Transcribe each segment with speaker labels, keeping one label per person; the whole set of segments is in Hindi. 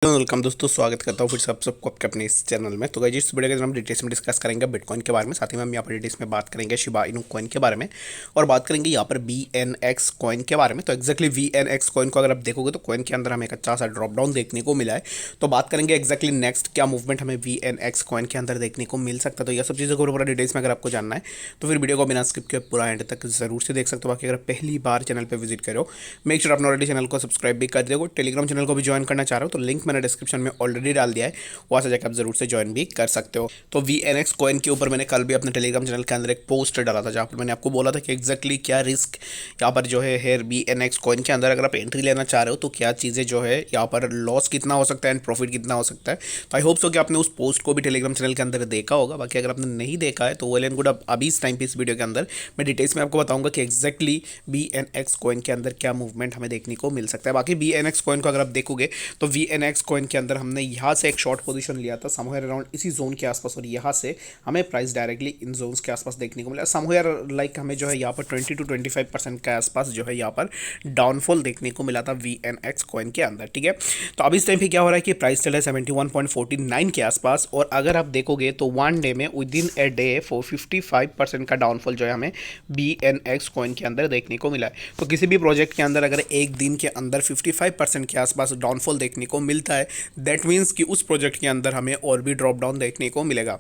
Speaker 1: वेलकम दोस्तों, स्वागत करता हूँ फिर से आप सबको आपके अपने इस चैनल में। तो गाइस इस वीडियो के अंदर हम डिटेल्स में डिस्कस करेंगे बिटकॉइन के बारे में। साथ ही में हम यहाँ पर डिटेल्स में बात करेंगे शिबा इनू कॉइन के बारे में और बात करेंगे यहाँ पर BNX कॉइन के बारे में। तो एक्जैक्टली VNX कॉइन को अगर आप देखोगे तो कॉइन के अंदर हमें एक अच्छा सा ड्रॉप डाउन देखने को मिला है। तो बात करेंगे एक्जैक्टली नेक्स्ट क्या मूवमेंट हमें VNX कॉइन के अंदर देखने को मिल सकता है। तो यह सब चीज़ों को पूरा डिटेल्स में अगर आपको जानना है तो फिर वीडियो को बिना स्किप किए पूरा एंड तक जरूर से देख सकते हो। बाकी अगर पहली बार चैनल पर विजिट करो, मेक श्योर आपने ऑलरेडी चैनल को सब्सक्राइब भी कर दिया। टेलीग्राम चैनल को भी ज्वाइन करना चाह रहे हो तो लिंक मैंने डिस्क्रिप्शन में ऑलरेडी डाल दिया है, वहाँ से जाकर आप जरूर से ज्वाइन भी कर सकते हो। तो VNX कॉइन के ऊपर मैंने कल भी अपने टेलीग्राम चैनल के अंदर एक पोस्ट डाला था जहाँ पर मैंने आपको बोला था कि एक्जैक्टली क्या रिस्क यहाँ पर जो है VNX कॉइन के अंदर अगर आप एंट्री लेना चाह रहे हो तो क्या चीज़ें जो है यहाँ पर लॉस कितना हो सकता है एंड प्रॉफिट कितना हो सकता है। तो आई होप सो कि आपने उस पोस्ट को भी टेलीग्राम चैनल के अंदर देखा होगा। बाकी अगर आपने नहीं देखा है तो वेल एंड गुड, अभी इस टाइम पे इस वीडियो के अंदर मैं डिटेल्स में आपको बताऊंगा कि एक्जैक्टली VNX कॉइन के अंदर क्या मूवमेंट हमें देखने को मिल सकता है। बाकी VNX कॉइन को अगर आप देखोगे तो VNX कॉइन के अंदर हमने यहाँ से एक शॉर्ट पोजीशन लिया था समवेयर अराउंड इसी जोन के आसपास और यहाँ से हमें प्राइस डायरेक्टली इन जोन्स के आसपास देखने को मिला। समवेयर लाइक हमें जो है यहाँ पर 20 to 25% के आसपास जो है यहाँ पर डाउनफॉल देखने को मिला था VNX कॉइन के अंदर। ठीक है, तो अब इस टाइम पे क्या हो रहा है कि प्राइस चला है 71.49 के आसपास और अगर आप देखोगे तो वन डे में विद इन ए डे 55% का डाउनफॉल जो है हमें VNX कॉइन के अंदर देखने को मिला है। तो किसी भी प्रोजेक्ट के अंदर अगर एक दिन के अंदर 55% के आसपास डाउनफॉल देखने को मिलता है, दैट मीन्स कि उस प्रोजेक्ट के अंदर हमें और भी ड्रॉप डाउन देखने को मिलेगा।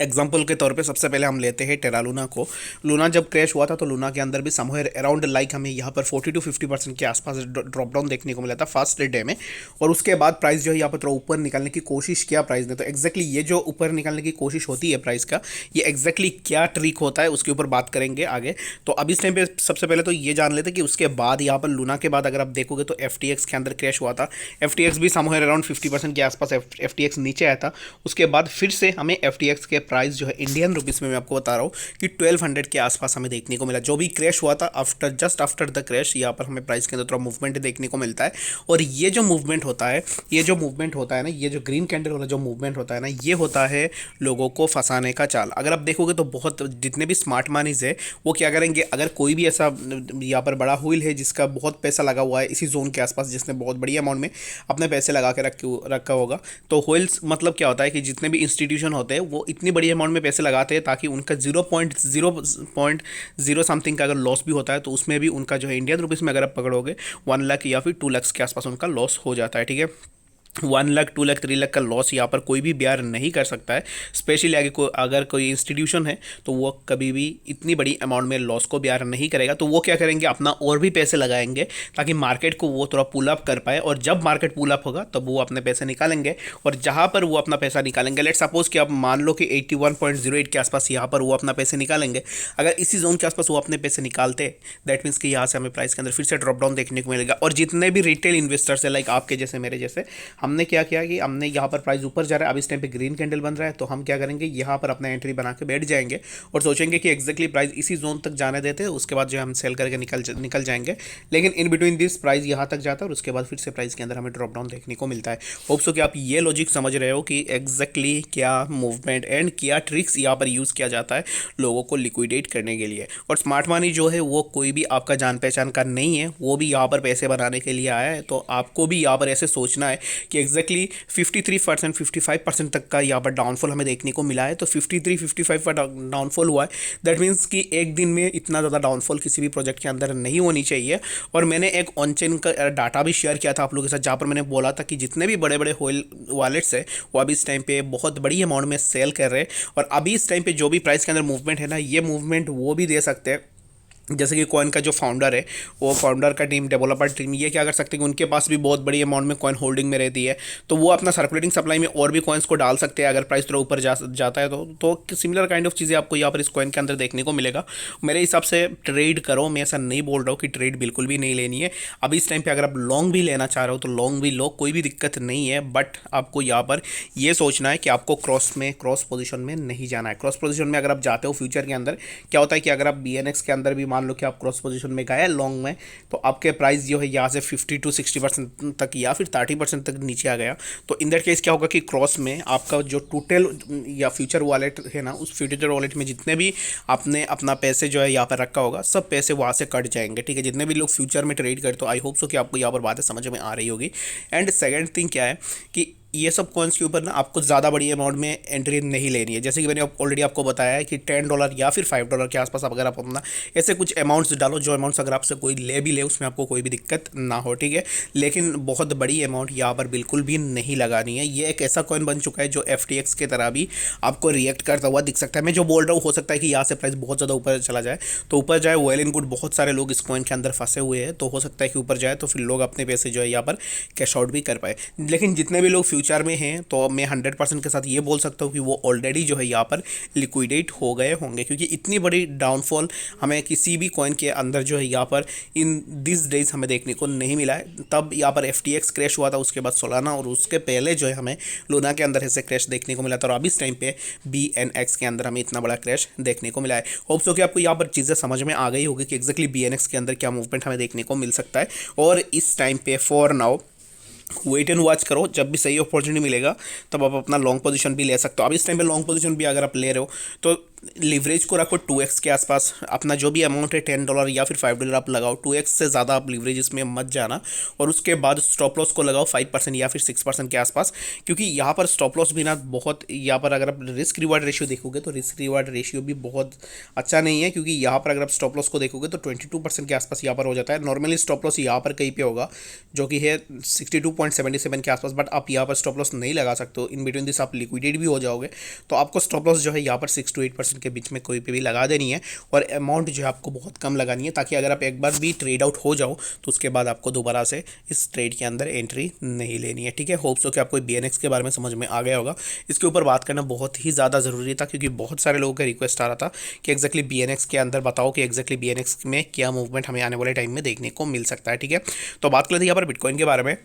Speaker 1: एग्जाम्पल के तौर पे सबसे पहले हम लेते हैं टेरा लूना को। लूना जब क्रैश हुआ था तो लूना के अंदर भी समवेयर अराउंड लाइक हमें यहाँ पर 40 to 50% के आसपास ड्रॉप डाउन देखने को मिला था फर्स्ट डे में और उसके बाद प्राइस जो है यहाँ पर थोड़ा ऊपर निकालने की कोशिश किया प्राइस ने। तो एक्जैक्टली ये जो ऊपर निकालने की कोशिश होती है प्राइस का, ये एक्जैक्टली क्या ट्रिक होता है उसके ऊपर बात करेंगे आगे। तो अब इस टाइम पे सबसे पहले तो ये जान लेते कि उसके बाद यहाँ पर लूना के बाद अगर आप देखोगे तो FTX के अंदर क्रैश हुआ था। FTX भी समवेयर अराउंड 50% के आसपास FTX नीचे आया था। उसके बाद फिर से हमें FTX के प्राइस जो है इंडियन रुपीस में मैं आपको बता रहा हूँ कि 1200 के आसपास हमें देखने को मिला। जो भी क्रैश हुआ था after just after the crash यहाँ पर हमें प्राइस के अंदर थोड़ा मूवमेंट देखने को मिलता है। और ये जो मूवमेंट होता है ना, ये जो ग्रीन कैंडल वाला जो मूवमेंट होता है ना, ये होता है लोगों को फंसाने का चाल। अगर आप देखोगे तो बहुत जितने भी स्मार्ट मनीज है वो क्या करेंगे, अगर कोई भी ऐसा यहाँ पर बड़ा व्हील है जिसका बहुत पैसा लगा हुआ है इसी जोन के आसपास, जिसने बहुत बड़ी अमाउंट में अपने पैसे लगा के रखा होगा, तो व्हील्स मतलब क्या होता है कि जितने भी इंस्टीट्यूशन होते हैं वो इतनी बड़ी अमाउंट में पैसे लगाते हैं ताकि उनका 0.0 समथिंग का अगर लॉस भी होता है तो उसमें भी उनका जो है इंडियन रुपीस में अगर आप पकड़ोगे 1 लाख या फिर 2 लाख के आसपास उनका लॉस हो जाता है। ठीक है, 1 लाख 2 लाख 3 लाख का लॉस यहाँ पर कोई भी बेयर नहीं कर सकता है। स्पेशली आगे अगर कोई इंस्टीट्यूशन है तो वो कभी भी इतनी बड़ी अमाउंट में लॉस को बेयर नहीं करेगा। तो वो क्या करेंगे, अपना और भी पैसे लगाएंगे ताकि मार्केट को वो थोड़ा पुल अप कर पाए और जब मार्केट पुल अप होगा तब वो अपने पैसे निकालेंगे। और जहाँ पर वो अपना पैसा निकालेंगे, लेट सपोज कि आप मान लो कि 81.08 के आसपास यहाँ पर वो अपना पैसे निकालेंगे। अगर इसी जोन के आसपास वो अपने पैसे निकालते, दैट मीन्स कि यहाँ से हमें प्राइस के अंदर फिर से ड्रॉप डाउन देखने को मिलेगा। और जितने भी रिटेल इन्वेस्टर्स है लाइक आपके जैसे मेरे जैसे, हमने क्या किया कि हमने यहाँ पर प्राइस ऊपर जा रहा है, अब इस टाइम पे ग्रीन कैंडल बन रहा है, तो हम क्या करेंगे यहाँ पर अपना एंट्री बना के बैठ जाएंगे और सोचेंगे कि एक्जैक्टली प्राइस इसी जोन तक जाने देते हैं, उसके बाद जो हम सेल करके निकल जाएंगे। लेकिन इन बिटवीन दिस प्राइस यहाँ तक जाता है और उसके बाद फिर से प्राइस के अंदर हमें ड्रॉप डाउन देखने को मिलता है। होप सो कि आप ये लॉजिक समझ रहे हो कि एक्जैक्टली क्या मूवमेंट एंड क्या ट्रिक्स यहाँ पर यूज़ किया जाता है लोगों को लिक्विडेट करने के लिए। और स्मार्ट मनी जो है वो कोई भी आपका जान पहचान का नहीं है, वो भी यहाँ पर पैसे बनाने के लिए आया है। तो आपको भी यहाँ पर ऐसे सोचना है कि एक्जैक्टली 53% 55% तक का यहाँ पर डाउनफॉल हमें देखने को मिला है। तो 53-55 का डाउनफॉल हुआ है, दैट मीन्स कि एक दिन में इतना ज़्यादा डाउनफॉल किसी भी प्रोजेक्ट के अंदर नहीं होनी चाहिए। और मैंने एक ऑन चेन का डाटा भी शेयर किया था आप लोगों के साथ, जहाँ पर मैंने बोला था कि जितने भी बड़े बड़े व्हील वॉलेट्स है वो अभी इस टाइम पे बहुत बड़ी अमाउंट में सेल कर रहे हैं। और अभी इस टाइम पे जो भी प्राइस के अंदर मूवमेंट है ना, ये मूवमेंट वो भी दे सकते हैं। जैसे कि कॉइन का जो फाउंडर है, वो फाउंडर का टीम, डेवलपर टीम, ये क्या कर सकते हैं कि उनके पास भी बहुत बड़ी अमाउंट में कॉइन होल्डिंग में रहती है, तो वो अपना सर्कुलेटिंग सप्लाई में और भी कॉइन्स को डाल सकते हैं अगर प्राइस थोड़ा ऊपर जाता है तो सिमिलर काइंड ऑफ चीज़ें आपको यहाँ पर इस कॉइन के अंदर देखने को मिलेगा। मेरे हिसाब से ट्रेड करो, मैं ऐसा नहीं बोल रहा हूँ कि ट्रेड बिल्कुल भी नहीं लेनी है। अभी इस टाइम पर अगर आप लॉन्ग भी लेना चाह रहे हो तो लॉन्ग भी लो, कोई भी दिक्कत नहीं है। बट आपको यहाँ पर ये सोचना है कि आपको क्रॉस पोजिशन में नहीं जाना है। क्रॉस पोजिशन में अगर आप जाते हो फ्यूचर के अंदर, क्या होता है कि अगर आप BNX के अंदर भी मान लो कि आप क्रॉस पोजीशन में गए लॉन्ग में, तो आपके प्राइस जो है यहाँ से 50 to 60% तक या फिर 30% तक नीचे आ गया, तो इन दैट केस क्या होगा कि क्रॉस में आपका जो टोटल या फ्यूचर वॉलेट है ना, उस फ्यूचर वॉलेट में जितने भी आपने अपना पैसे जो है यहाँ पर रखा होगा, सब पैसे वहाँ से कट जाएंगे। ठीक है, जितने भी लोग फ्यूचर में ट्रेड करते हो, आई होप सो कि आपको यहाँ पर बातें समझ में आ रही होगी। एंड सेकेंड थिंग क्या है कि ये सब कॉइन्स के ऊपर ना आपको ज़्यादा बड़ी अमाउंट में एंट्री नहीं लेनी है। जैसे कि मैंने ऑलरेडी आपको बताया है कि $10 या फिर $5 के आसपास अगर आप अपना ऐसे कुछ अमाउंट्स डालो, जो अमाउंट्स अगर आपसे कोई ले भी ले उसमें आपको कोई भी दिक्कत ना हो। ठीक है, लेकिन बहुत बड़ी अमाउंट यहाँ पर बिल्कुल भी नहीं लगानी है। ये एक ऐसा कॉइन बन चुका है जो FTX के तरह भी आपको रिएक्ट करता हुआ दिख सकता है। मैं जो बोल रहा हूँ, हो सकता है कि यहाँ से प्राइस बहुत ज़्यादा ऊपर चला जाए, तो ऊपर जाए वेल एंड गुड। बहुत सारे लोग इस कॉइन के अंदर फंसे हुए हैं, तो हो सकता है कि ऊपर जाए तो फिर लोग अपने पैसे जो है यहाँ पर कैश आउट भी कर पाए। लेकिन जितने भी लोग फ्यूचर में हैं, तो मैं 100% के साथ ये बोल सकता हूँ कि वो ऑलरेडी जो है यहाँ पर लिक्विडेट हो गए होंगे, क्योंकि इतनी बड़ी डाउनफॉल हमें किसी भी कॉइन के अंदर जो है यहाँ पर इन दिस डेज हमें देखने को नहीं मिला है। तब यहाँ पर FTX क्रैश हुआ था, उसके बाद सोलाना, और उसके पहले जो है हमें लूना के अंदर ऐसे क्रैश देखने को मिला था, और अभी इस टाइम पे BNX के अंदर हमें इतना बड़ा क्रैश देखने को मिला है। होप सो कि आपको यहाँ पर चीज़ें समझ में आ गई होगी कि एक्जैक्टली BNX के अंदर क्या मूवमेंट हमें देखने को मिल सकता है। और इस टाइम पे for now wait and watch करो, जब भी सही अपॉर्चुनिटी मिलेगा तब आप अपना लॉन्ग पोजीशन भी ले सकते हो। अब इस टाइम पे लॉन्ग पोजीशन भी अगर आप ले रहे हो तो लीवरेज को रखो 2x के आसपास। अपना जो भी अमाउंट है $10 या फिर $5 आप लगाओ, 2x से ज़्यादा आप लीवरेज इसमें मत जाना। और उसके बाद स्टॉप लॉस को लगाओ 5% या फिर 6% के आसपास, क्योंकि यहाँ पर स्टॉप लॉस भी ना बहुत, यहाँ पर अगर आप रिस्क रिवार्ड रेशियो देखोगे तो रिस्क रिवार्ड रेशियो भी बहुत अच्छा नहीं है, क्योंकि यहाँ पर अगर आप स्टॉप लॉस को देखोगे तो 22% के आसपास यहाँ पर हो जाता है। नॉर्मली स्टॉप लॉस यहाँ पर कहीं पे होगा जो कि है 62.77 के आसपास, बट आप यहाँ पर स्टॉप लॉस नहीं लगा सकते हो। इन बिटवीन दिस आप लिक्विडेट भी हो जाओगे, तो आपको स्टॉप लॉस जो है यहाँ पर 6 to 8% के बीच में कोई पे भी लगा देनी है, और अमाउंट जो है आपको बहुत कम लगानी है, ताकि अगर आप एक बार भी ट्रेड आउट हो जाओ तो उसके बाद आपको दोबारा से इस ट्रेड के अंदर एंट्री नहीं लेनी है। ठीक है, होप्स हो कि आपको BNX के बारे में समझ में आ गया होगा। इसके ऊपर बात करना बहुत ही ज़्यादा ज़रूरी था, क्योंकि बहुत सारे लोगों का रिक्वेस्ट आ रहा था कि एक्जैक्टली BNX के अंदर बताओ कि एक्जैक्टली BNX में क्या मूवमेंट हमें आने वाले टाइम में देखने को मिल सकता है। ठीक है, तो बात कर लेते हैं यहाँ पर बिटकॉइन के बारे में।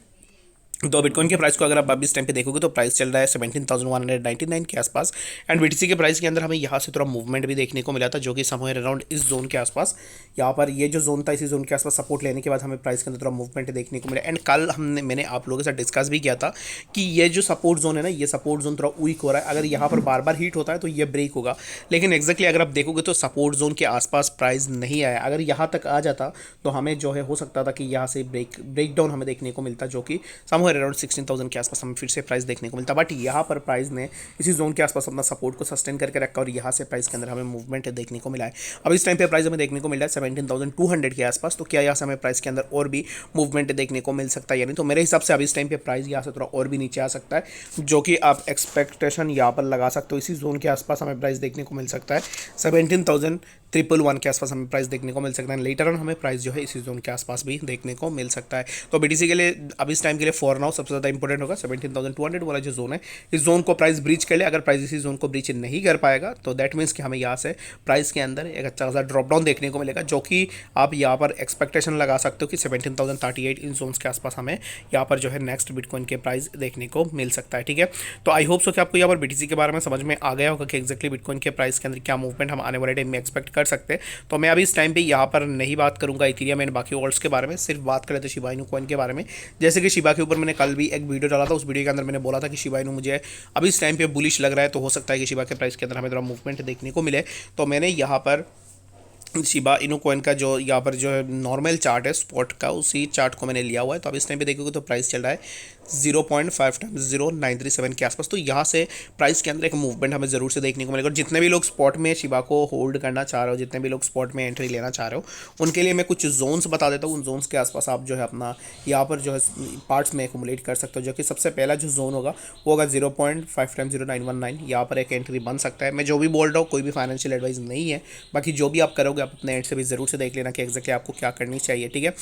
Speaker 1: तो बिटकॉइन के प्राइस को अगर आप इस टाइम पे देखोगे तो प्राइस चल रहा है 17,199 के आसपास। एंड BTC के प्राइस के अंदर हमें यहाँ से थोड़ा मूवमेंट भी देखने को मिला था, जो कि समवेयर अराउंड इस जोन के आसपास, यहाँ पर ये जो जोन था इसी जोन के आसपास सपोर्ट लेने के बाद हमें प्राइस के अंदर थोड़ा मूवमेंट देखने को मिला। एंड कल मैंने आप लोगों के साथ डिस्कस भी किया था कि ये जो सपोर्ट जोन है ना, ये सपोर्ट जोन थोड़ा वीक हो रहा है। अगर यहाँ पर बार बार हिट होता है तो ये ब्रेक होगा, लेकिन एक्जैक्टली अगर आप देखोगे तो सपोर्ट जोन के आसपास प्राइस नहीं आया। अगर यहाँ तक आ जाता तो हमें जो है हो सकता था कि यहाँ से ब्रेक डाउन हमें देखने को मिलता, जो कि समवेयर अराउंड 16,000 के आसपास हमें फिर से प्राइस देखने को मिलता। बट यहाँ पर प्राइस ने इसी जोन के आसपास अपना सपोर्ट को सस्टेन करके रखा, और यहाँ से प्राइस के अंदर हमें मूवमेंट देखने को मिला है। अब इस टाइम पे प्राइस हमें देखने को मिल रहा है 17,200 के आसपास। तो क्या यहाँ से हमें प्राइस के अंदर और भी मूवमेंट देखने को मिल सकता है या नहीं? तो मेरे हिसाब से अब इस टाइम पे प्राइस यहाँ से थोड़ा और भी नीचे आ सकता है, जो कि आप एक्सपेक्टेशन यहाँ पर लगा सकते हो। इसी जोन के आसपास हमें प्राइस देखने को मिल सकता है 17,111 के आसपास हमें प्राइस देखने को मिल सकता है। लेटर ऑन हमें प्राइस जो है इसी जोन के आसपास भी देखने को मिल सकता है। तो BTC के लिए अब इस टाइम के लिए फॉर नाउ सबसे ज़्यादा इंपॉर्टेंट होगा 17,200 वाला जो जोन है, इस जोन को प्राइस ब्रीच कर ले। अगर प्राइस इसी जोन को ब्रीच नहीं कर पाएगा तो दैट मीन्स कि हमें यहाँ से प्राइस के अंदर एक अच्छा खासा ड्रॉप डाउन देखने को मिलेगा, जो कि आप यहाँ पर एक्सपेक्टेशन लगा सकते हो कि 17,038 इन जोन्स के आसपास हमें यहाँ पर जो है नेक्स्ट बिटकॉइन के प्राइस देखने को मिल सकता है। ठीक है, तो आई होप सो कि आपको यहाँ पर BTC के बारे में समझ में आ गया होगा कि एक्जैक्टली बिटकॉइन के प्राइस के अंदर क्या मूवमेंट हम आने वाले टाइम में एक्सपेक्ट कर सकते हैं। तो मैं अभी इस टाइम पे यहाँ पर नहीं बात करूँगा इथेरियम एंड बाकी ऑल्ट्स के बारे में, सिर्फ बात कर लेते शिबा इनू कॉइन के बारे में। जैसे कि शिबा के ऊपर मैंने कल भी एक वीडियो डाला था, उस वीडियो के अंदर मैंने बोला था कि शिबा इनू मुझे अभी इस टाइम पे बुलिश लग रहा है, तो हो सकता है कि शिबा के प्राइस के अंदर हमें थोड़ा मूवमेंट देखने को मिले। तो मैंने यहाँ पर शिबा इनू कॉइन का जो यहाँ पर जो है नॉर्मल चार्ट है स्पॉट का, उसी चार्ट को मैंने लिया हुआ है। तो अब इस टाइम पे देखोगे तो प्राइस चल रहा है 0.5 टाइम्स 0,937 के आसपास। तो यहाँ से प्राइस के अंदर एक मूवमेंट हमें ज़रूर से देखने को मिलेगा। और जितने भी लोग स्पॉट में शिबा को होल्ड करना चाह रहे हो, जितने भी लोग स्पॉट में एंट्री लेना चाह रहे हो, उनके लिए मैं कुछ जोन्स बता देता हूँ। उन जोन्स के आसपास आप जो है अपना यहाँ पर जो है पार्ट्स में एक्यूमुलेट कर सकते हो, जो कि सबसे पहला जो जोन होगा वो होगा 0.5 टाइम्स 0,919। यहाँ पर एक एंट्री बन सकता है। मैं जो भी बोल रहा हूँ कोई भी फाइनेंशियल एडवाइस नहीं है, बाकी जो भी आप करोगे आप अपने एंड से भी ज़रूर से देख लेना कि एक्जैक्टली आपको क्या करनी चाहिए। ठीक है,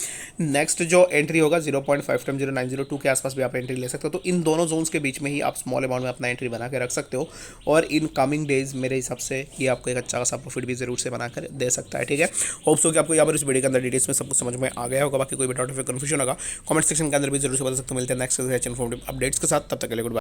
Speaker 1: नेक्स्ट जो एंट्री होगा 0.5 टाइम्स 0,902 के आसपास भी आप एंट्री ले सकते हो। तो इन दोनों जोन्स के बीच में ही आप स्मॉल अमाउंट में अपना एंट्री बना के रख सकते हो, और इन कमिंग डेज मेरे हिसाब से ये आपको एक अच्छा खासा प्रॉफिट भी जरूर से बनाकर दे सकता है। ठीक है, होप्स हो कि आपको यहाँ पर इस वीडियो के अंदर डिटेल्स में सब कुछ समझ में आ गया होगा। बाकी कोई भी डाउट या फिर कंफ्यूजन होगा कमेंट सेक्शन के अंदर भी जरूर से बता सकते हो। मिलते हैं नेक्स्ट इन्फॉर्मेटिव अपडेट्स के साथ, तब तक के लिए गुड बाय।